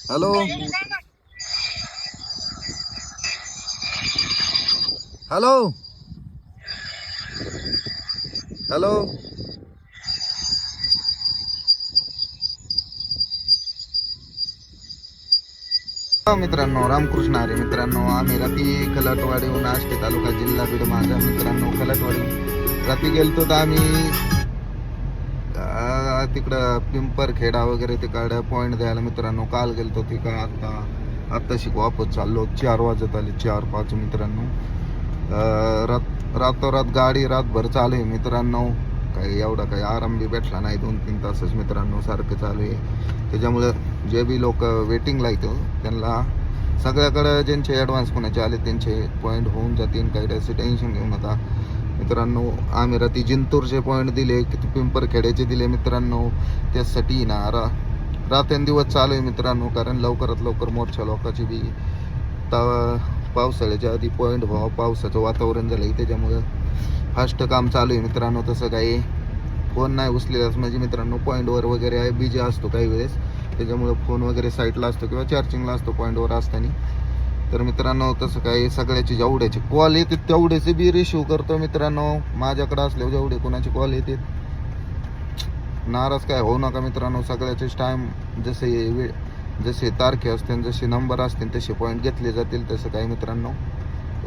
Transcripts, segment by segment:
Hello hello hello मित्रांनो, रामकृष्ण हरी मित्रांनो. आम्ही रात्री कलाटवाडीहून आष्टी तालुका जिल्हा बीड माझा मित्रांनो कलाटवाडी रात्री गेलतो तर आम्ही तिकडं पिंपरखेडा वगैरे तिकडे पॉईंट द्यायला मित्रांनो. काल गेलतो तिकडं आत्ताशी वापस चाललो. 4 वाजत आले, 4-5 मित्रांनो. रातोरात गाडी रातभर चालू आहे मित्रांनो. काही एवढा काही आराम बी भेटला नाही. 2-3 तासच मित्रांनो सारखं चालू आहे. त्याच्यामुळं जे बी लोक वेटिंगला येतो त्यांना सगळ्याकडे ज्यांचे ॲडव्हान्स कोणाचे आले त्यांचे पॉईंट होऊन जातील. काही असं टेन्शन घेऊ नका मित्रांनो. आम्ही रात्री जिंतूरचे पॉईंट दिले, किती पिंपरखेड्याचे दिले मित्रांनो. त्यासाठी ना रात्रंदिवस चालू आहे मित्रांनो. कारण लवकरात लवकर मोठ्या लोकांची बी पावसाळ्याच्या आधी पॉईंट व्हावं. पावसाचं वातावरण झालं आहे त्याच्यामुळं फास्ट काम चालू आहे मित्रांनो. तसं काही फोन नाही उचलेलाच म्हणजे मित्रांनो पॉईंटवर वगैरे आहे बिजी असतो काही वेळेस. त्याच्यामुळं फोन वगैरे साईटला असतो किंवा चार्जिंगला असतो पॉईंटवर असताना. तर मित्रांनो तसं काही सगळ्याची जेवढ्याचे कॉल येते तेवढ्याचे बी रिसिव्ह करतो मित्रांनो. माझ्याकडे असल्यावर जेवढे कोणाचे कॉल येते नाराज काय होऊ नका मित्रांनो. सगळ्याचेच टाईम जसे तारखे असतील, जसे नंबर असतील तसे पॉईंट घेतले जातील. तसं काही मित्रांनो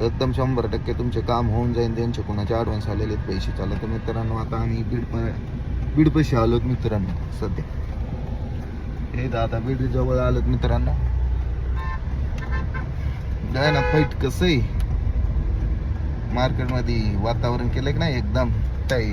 एकदम 100% तुमचे काम होऊन जाईल. त्यांचे कोणाचे ॲडव्हान्स आलेले पैसे चालत. तर मित्रांनो आता आम्ही बीडपाशी आलोत मित्रांनो. सध्या हे आता बीड जवळ आलोत मित्रांनो. काय ना फाईट कसं आहे मार्केटमध्ये वातावरण केलं की नाही एकदम काही